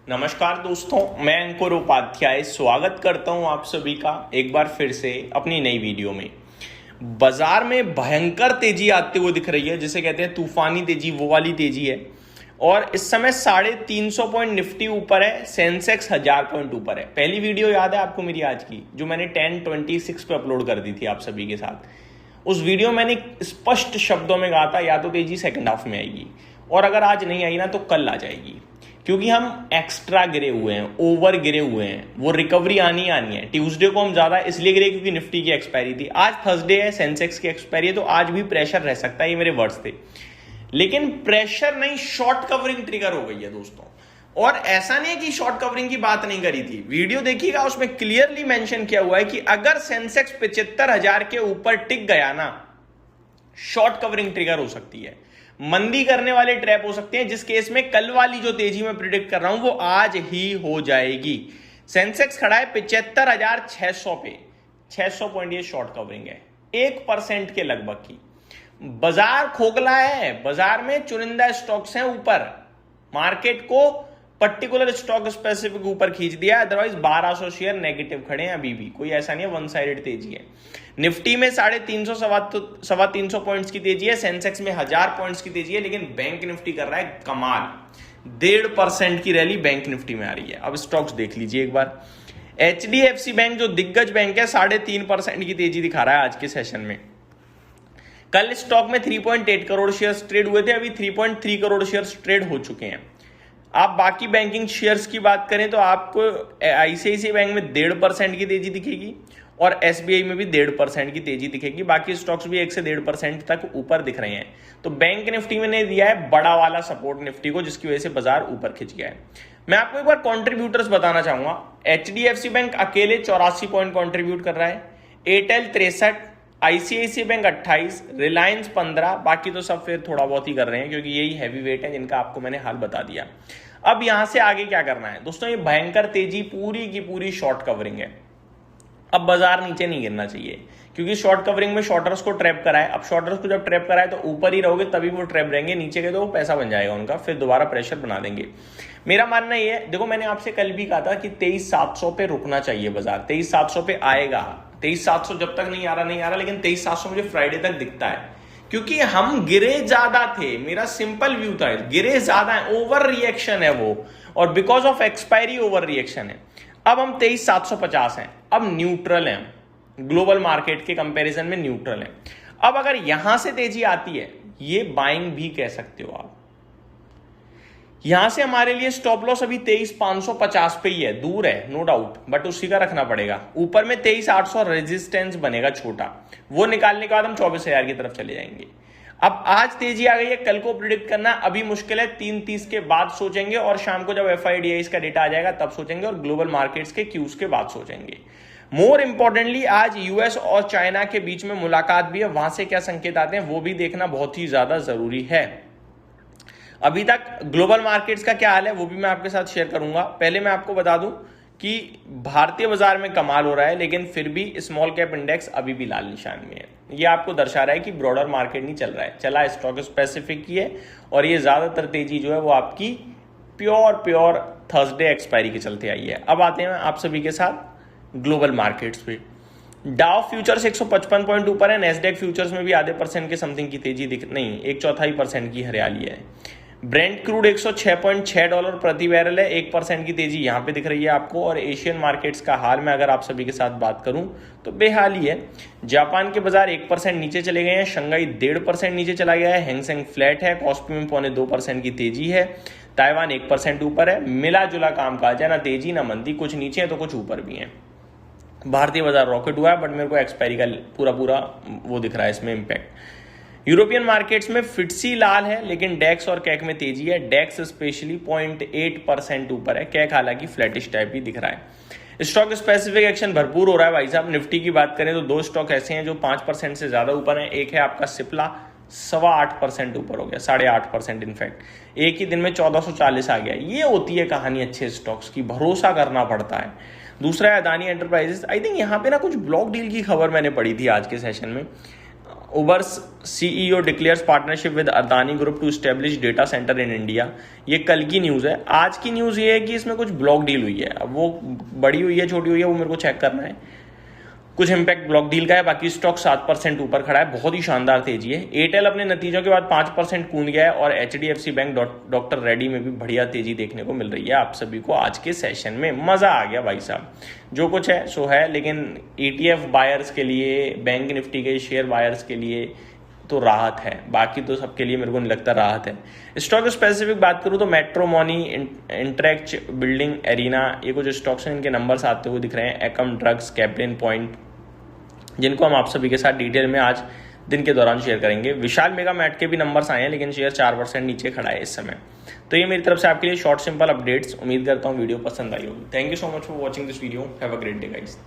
नमस्कार दोस्तों, मैं अंकुर उपाध्याय स्वागत करता हूं आप सभी का एक बार फिर से अपनी नई वीडियो में। बाजार में भयंकर तेजी आते हुए दिख रही है, जिसे कहते हैं तूफानी तेजी, वो वाली तेजी है। और इस समय 350 पॉइंट निफ्टी ऊपर है, सेंसेक्स 1000 पॉइंट ऊपर है। पहली वीडियो याद है आपको मेरी आज की, जो मैंने 10:26 पे अपलोड कर दी थी आप सभी के साथ। उस वीडियो में मैंने स्पष्ट शब्दों में कहा था या तो तेजी सेकंड हाफ में आएगी, और अगर आज नहीं आई ना तो कल आ जाएगी, क्योंकि हम एक्स्ट्रा गिरे हुए हैं, ओवर गिरे हुए हैं। वो रिकवरी आनी है। ट्यूसडे को हम ज्यादा इसलिए गिरे क्योंकि निफ्टी की एक्सपायरी थी। आज थर्सडे है, सेंसेक्स की एक्सपायरी है, तो आज भी प्रेशर रह सकता है, ये मेरे वर्ड्स थे। लेकिन प्रेशर नहीं, शॉर्ट कवरिंग ट्रिगर हो गई है दोस्तों। और ऐसा नहीं है कि शॉर्ट कवरिंग की बात नहीं करी थी, वीडियो देखिएगा, उसमें क्लियरली मेंशन किया हुआ है कि अगर सेंसेक्स 75,000 के ऊपर टिक गया ना, शॉर्ट कवरिंग ट्रिगर हो सकती है, मंदी करने वाले ट्रैप हो सकते हैं, जिस केस में कल वाली जो तेजी मैं प्रिडिक्ट कर रहा हूं वो आज ही हो जाएगी। सेंसेक्स खड़ा है 75,600 पे, 600 पॉइंट, ये शॉर्ट कवरिंग है, 1% के लगभग की। बाजार खोखला है, बाजार में चुनिंदा स्टॉक्स हैं ऊपर, मार्केट को पर्टिकुलर स्टॉक स्पेसिफिक ऊपर खींच दिया, अदरवाइज 1200 शेयर नेगेटिव खड़े हैं अभी भी। कोई ऐसा नहीं है वन साइडेड तेजी है। निफ्टी में 350 सवा 300 पॉइंट्स की तेजी है, सेंसेक्स में 1000 पॉइंट्स की तेजी है, लेकिन बैंक निफ्टी कर रहा है कमाल, 1.5% की रैली बैंक निफ्टी में आ रही है। अब स्टॉक्स देख लीजिए एक बार। HDFC बैंक जो दिग्गज बैंक है, 3.5% की तेजी दिखा रहा है आज के सेशन में। कल स्टॉक में 3.8 करोड़ शेयर्स ट्रेड हुए थे, अभी 3.3 करोड़ शेयर्स ट्रेड हो चुके हैं। आप बाकी बैंकिंग शेयर्स की बात करें तो आपको ICICI बैंक में 1.5% की तेजी दिखेगी और SBI में भी 1.5% की तेजी दिखेगी। बाकी स्टॉक्स भी 1 से 1.5% तक ऊपर दिख रहे हैं। तो बैंक निफ्टी में ने दिया है बड़ा वाला सपोर्ट निफ्टी को, जिसकी वजह से बाजार ऊपर खिंच गया है। मैं आपको एक बार कॉन्ट्रीब्यूटर्स बताना चाहूंगा। HDFC बैंक अकेले 84 पॉइंट कॉन्ट्रीब्यूट कर रहा है, एयरटेल 63, ICICI बैंक 28, रिलायंस 15, बाकी तो सब फिर थोड़ा बहुत ही कर रहे हैं, क्योंकि यही हैवी वेट है जिनका आपको मैंने हाल बता दिया। अब यहां से आगे क्या करना है दोस्तों, ये भयंकर तेजी पूरी की पूरी शॉर्ट कवरिंग है। अब बाजार नीचे नहीं गिरना चाहिए, क्योंकि शॉर्ट कवरिंग में शॉर्टर्स को ट्रैप कराए। अब शॉर्टर्स को जब ट्रैप कराए तो ऊपर ही रहोगे, तभी वो ट्रैप रहेंगे, नीचे गए तो वो पैसा बन जाएगा उनका, फिर दोबारा प्रेशर बना देंगे। मेरा मानना ये है, देखो मैंने आपसे कल भी कहा था कि 23,700 पे रुकना चाहिए बाजार, 23,700 पे आएगा। 23,700 जब तक नहीं आ रहा, लेकिन 23,700 मुझे फ्राइडे तक दिखता है, क्योंकि हम गिरे ज्यादा थे। मेरा सिंपल व्यू था, गिरे ज्यादा है, ओवर रिएक्शन है वो, और because of expiry over reaction है। अब हम 23,750 हैं, अब न्यूट्रल हैं, ग्लोबल मार्केट के कंपैरिजन में न्यूट्रल हैं। अब अगर यहां से तेजी आती है, ये बाइंग भी कह सकते हो आप। यहां से हमारे लिए स्टॉप लॉस अभी 23,550 पे ही है, दूर है नो डाउट, बट उसी का रखना पड़ेगा। ऊपर में 23,800 रेजिस्टेंस बनेगा छोटा, वो निकालने के बाद हम 24,000 की तरफ चले जाएंगे। अब आज तेजी आ गई है, कल को प्रिडिक्ट करना अभी मुश्किल है, 3:30 के बाद सोचेंगे, और शाम को जब FIDIs का डेटा आ जाएगा तब सोचेंगे, और ग्लोबल मार्केट्स के क्यूज के बाद सोचेंगे। मोर इंपॉर्टेंटली आज US और चाइना के बीच में मुलाकात भी है, वहां से क्या संकेत आते हैं वो भी देखना बहुत ही ज्यादा जरूरी है। अभी तक ग्लोबल मार्केट्स का क्या हाल है वो भी मैं आपके साथ शेयर करूंगा। पहले मैं आपको बता दूं कि भारतीय बाजार में कमाल हो रहा है, लेकिन फिर भी स्मॉल कैप इंडेक्स अभी भी लाल निशान में है। ये आपको दर्शा रहा है कि ब्रॉडर मार्केट नहीं चल रहा है, चला स्टॉक स्पेसिफिक की है, और ये ज्यादातर तेजी जो है वो आपकी प्योर थर्सडे एक्सपायरी के चलते आई है। अब आते हैं आप सभी के साथ ग्लोबल मार्केट्स पे। डाउ फ्यूचर्स 155 पॉइंट ऊपर है, नेस्डेक फ्यूचर्स में भी आधे % के समथिंग की तेजी नहीं, 1/4% की हरियाली है। ब्रेंट क्रूड $106.6 प्रति बैरल है, 1% की तेजी यहां पे दिख रही है आपको। और एशियन मार्केट्स का हाल में अगर आप सभी के साथ बात करूं तो बेहाल ही है। जापान के बाजार 1% नीचे चले गए हैं, शंघाई 1.5% नीचे चला गया है, हैंगसेंग फ्लैट है, कॉस्पी में 0.25% की तेजी है, ताइवान 1% ऊपर है। मिला जुला काम काज है, ना तेजी ना मंदी, कुछ नीचे है तो कुछ ऊपर भी है। भारतीय बाजार रॉकेट हुआ है, बट मेरे को एक्सपायरी का पूरा वो दिख रहा है इसमें इम्पैक्ट। यूरोपियन मार्केट्स में फिटसी लाल है, लेकिन डेक्स और कैक में तेजी है। डेक्स स्पेशली 0.8% ऊपर है, कैक हालांकि फ्लैटिश टाइप ही दिख रहा है। स्टॉक स्पेसिफिक एक्शन भरपूर हो रहा है भाई साहब। निफ्टी की बात करें तो 2 स्टॉक ऐसे हैं जो 5% से ज्यादा ऊपर हैं। एक है आपका सिप्ला, 8.25% ऊपर हो गया, 8.5% इनफैक्ट एक ही दिन में 1440 आ गया। ये होती है कहानी अच्छे स्टॉक्स की, भरोसा करना पड़ता है। दूसरा है अदानी एंटरप्राइजेस। आई थिंक यहाँ पे ना कुछ ब्लॉक डील की खबर मैंने पढ़ी थी आज के सेशन में, Uber CEO declares partnership with Adani group to establish data center in India. ये कल की न्यूज़ है। आज की न्यूज़ ये है कि इसमें कुछ ब्लॉक डील हुई है। अब वो बड़ी हुई है छोटी हुई है वो मेरे को चेक करना है। कुछ इम्पैक्ट ब्लॉक डील का है, बाकी स्टॉक 7% ऊपर खड़ा है, बहुत ही शानदार तेजी है। एयरटेल अपने नतीजों के बाद 5% कूद गया है और HDFC बैंक डॉक्टर रेड्डी में भी बढ़िया तेजी देखने को मिल रही है। आप सभी को आज के सेशन में मजा आ गया भाई साहब। जो कुछ है सो है, लेकिन ETF बायर्स के लिए, बैंक निफ्टी के शेयर बायर्स के लिए तो राहत है, बाकी तो सबके लिए मेरे को नहीं लगता राहत है। स्टॉक स्पेसिफिक बात करूं तो मेट्रोमोनी, इंटरेक्ट, बिल्डिंग एरिना, ये कुछ स्टॉक्स हैं, इनके नंबर्स आते हुए दिख रहे हैं। एकम ड्रग्स, कैप्लिन पॉइंट, जिनको हम आप सभी के साथ डिटेल में आज दिन के दौरान शेयर करेंगे। विशाल मेगा मैट के भी नंबर्स आए हैं, लेकिन शेयर 4% नीचे खड़ा है इस समय। तो ये मेरी तरफ से आपके लिए शॉर्ट सिंपल अपडेट्स। उम्मीद करता हूँ वीडियो पसंद आई होगी। Thank you so much for watching this video. Have a great day guys.